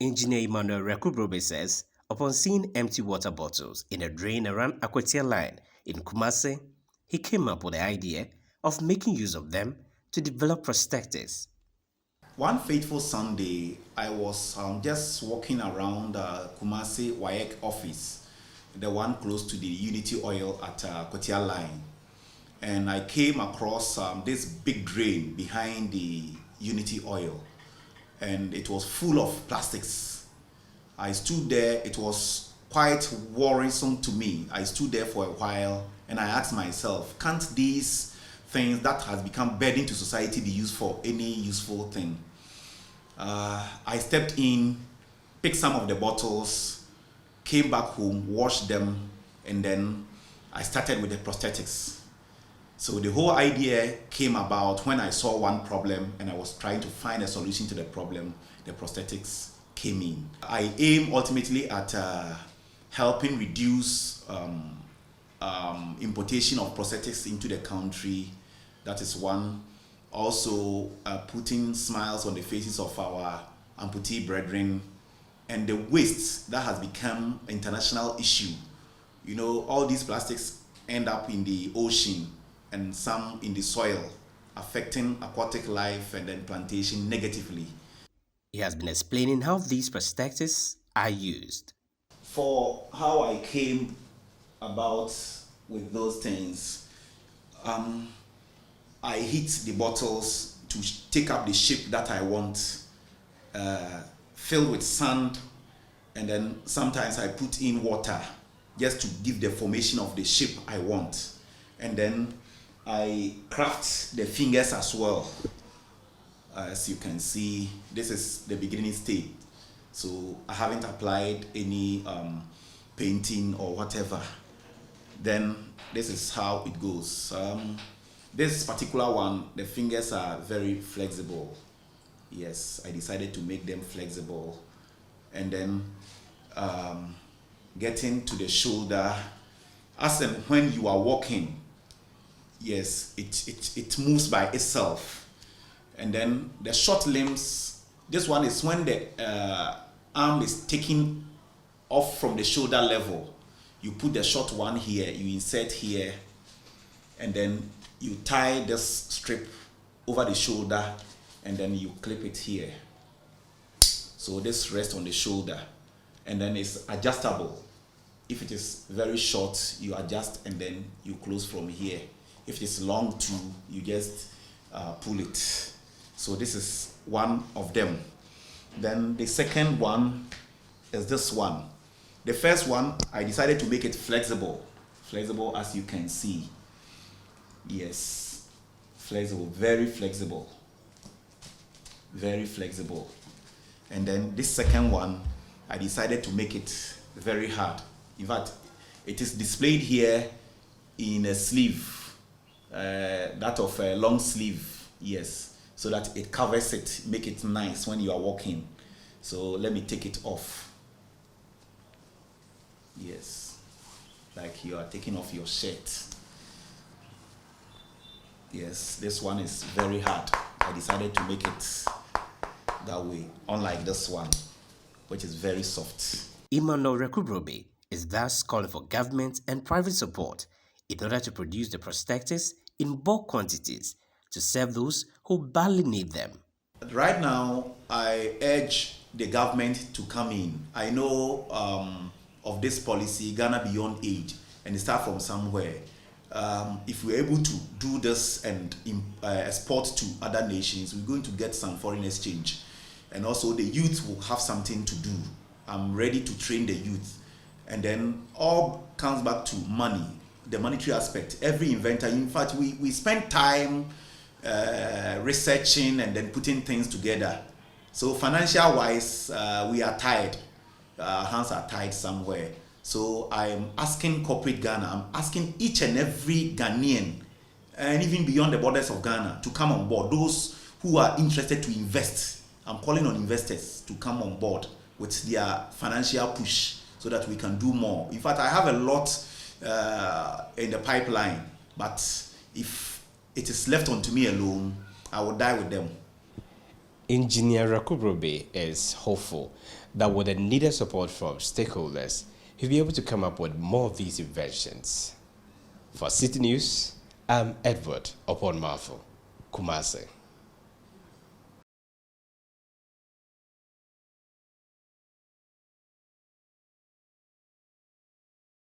Engineer Emmanuel Rekubrobe says, upon seeing empty water bottles in a drain around Akwatia line in Kumasi, he came up with the idea of making use of them to develop prosthetics. One fateful Sunday, I was just walking around Kumasi WAEC office, the one close to the Unity Oil at Kotia Line. And I came across this big drain behind the Unity Oil, and it was full of plastics. I stood there, it was quite worrisome to me. I stood there for a while and I asked myself, can't these things that has become burden to society be used for any useful thing? I stepped in, picked some of the bottles, came back home, washed them, and then I started with the prosthetics. So the whole idea came about when I saw one problem and I was trying to find a solution to the problem. The prosthetics came in. I aim ultimately at helping reduce importation of prosthetics into the country. That is one. Also putting smiles on the faces of our amputee brethren, and the waste that has become an international issue. You know, all these plastics end up in the ocean and some in the soil, affecting aquatic life and then plantation negatively. He has been explaining how these prosthetics are used. For how I came about with those things, I hit the bottles to take up the shape that I want, filled with sand, and then sometimes I put in water just to give the formation of the shape I want. And then I craft the fingers as well. As you can see, this is the beginning stage. So I haven't applied any painting or whatever. Then this is how it goes. This particular one, the fingers are very flexible. Yes, I decided to make them flexible. And then getting to the shoulder, as in when you are walking, yes, it moves by itself. And then the short limbs, this one is when the arm is taken off from the shoulder level. You put the short one here, you insert here, and then you tie this strip over the shoulder, and then you clip it here. So this rests on the shoulder, and then it's adjustable. If it is very short, you adjust and then you close from here. If it is long too, you just pull it. So this is one of them. Then the second one is this one. The first one, I decided to make it flexible. Flexible, as you can see. Yes, flexible, very flexible. Very flexible. And then this second one, I decided to make it very hard. In fact, it is displayed here in a sleeve, that of a long sleeve, yes, so that it covers it, make it nice when you are walking. So let me take it off. Yes, like you are taking off your shirt. Yes, this one is very hard. I decided to make it that way, unlike this one, which is very soft. Emmanuel Rekubrobe is thus calling for government and private support in order to produce the prosthetics in bulk quantities to serve those who badly need them. Right now, I urge the government to come in. I know of this policy, Ghana Beyond Aid, and it starts from somewhere. If we're able to do this and export to other nations, we're going to get some foreign exchange. And also the youth will have something to do. I'm ready to train the youth. And then all comes back to money, the monetary aspect. Every inventor, in fact, we spend time researching and then putting things together. So financial wise, we are tied. Our hands are tied somewhere. So I'm asking corporate Ghana, I'm asking each and every Ghanaian, and even beyond the borders of Ghana, to come on board. Those who are interested to invest, I'm calling on investors to come on board with their financial push so that we can do more. In fact, I have a lot in the pipeline, but if it is left onto me alone, I will die with them. Engineer Rakubrobe is hopeful that with the needed support from stakeholders, he'll be able to come up with more of these inventions. For Citi News, I'm Edward Upon Marvel, Kumasi.